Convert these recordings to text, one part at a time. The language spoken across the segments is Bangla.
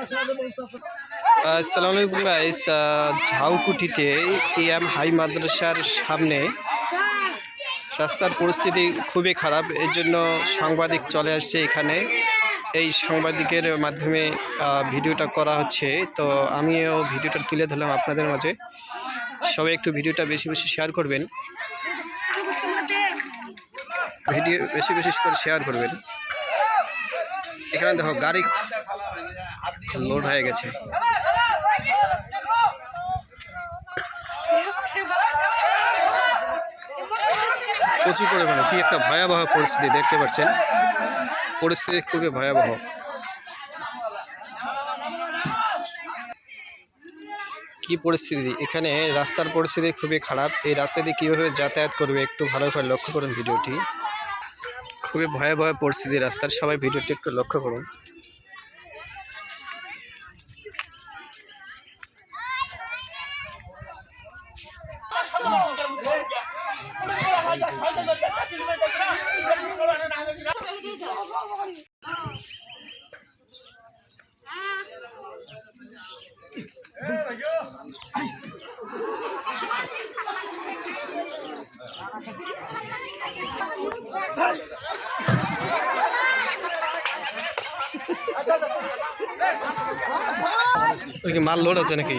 আসসালামু আলাইকুম গাইস। ঝাউকুঠিতে এম হাই মাদ্রাসার সামনে রাস্তার পরিস্থিতি খুবই খারাপ, এর জন্য সাংবাদিক চলে আসছে এখানে। এই সাংবাদিকের মাধ্যমে ভিডিওটা করা হচ্ছে, তো আমিও ভিডিওটা তুলে ধরলাম আপনাদের মাঝে। সবাই একটু ভিডিওটা বেশি বেশি শেয়ার করবেন, ভিডিও বেশি বেশি করে শেয়ার করবেন। এখানে দেখো গাড়ি লোড হয়ে গেছে। প্রচুর পরিমাণে কি একটা ভয়াবহ পরিস্থিতি দেখতে পাচ্ছেন, পরিস্থিতি খুবই ভয়াবহ। কি পরিস্থিতি এখানে, রাস্তার পরিস্থিতি খুবই খারাপ। এই রাস্তা দিয়ে কীভাবে যাতায়াত করবে একটু ভালো করে লক্ষ্য করুন ভিডিওটি। খুবই ভয়াবহ পরিস্থিতি রাস্তার, সবাই ভিডিওটি একটু লক্ষ্য করুন। ওই কি মাল লোড আছে নাকি?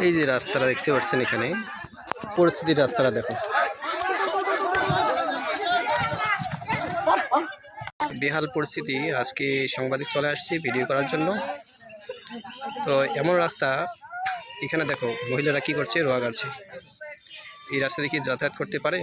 এই যে রাস্তাটা দেখতে পাচ্ছেন, এখানে পরিস্থিতি রাস্তাটা দেখো, বেহাল পরিস্থিতি। আজকে সাংবাদিক চলে আসছে ভিডিও করার জন্য। তো এমন রাস্তা, এখানে দেখো মহিলারা কি করছে, রোয়া গাড়ছে। এই রাস্তা দিয়ে কি যাতায়াত করতে পারে?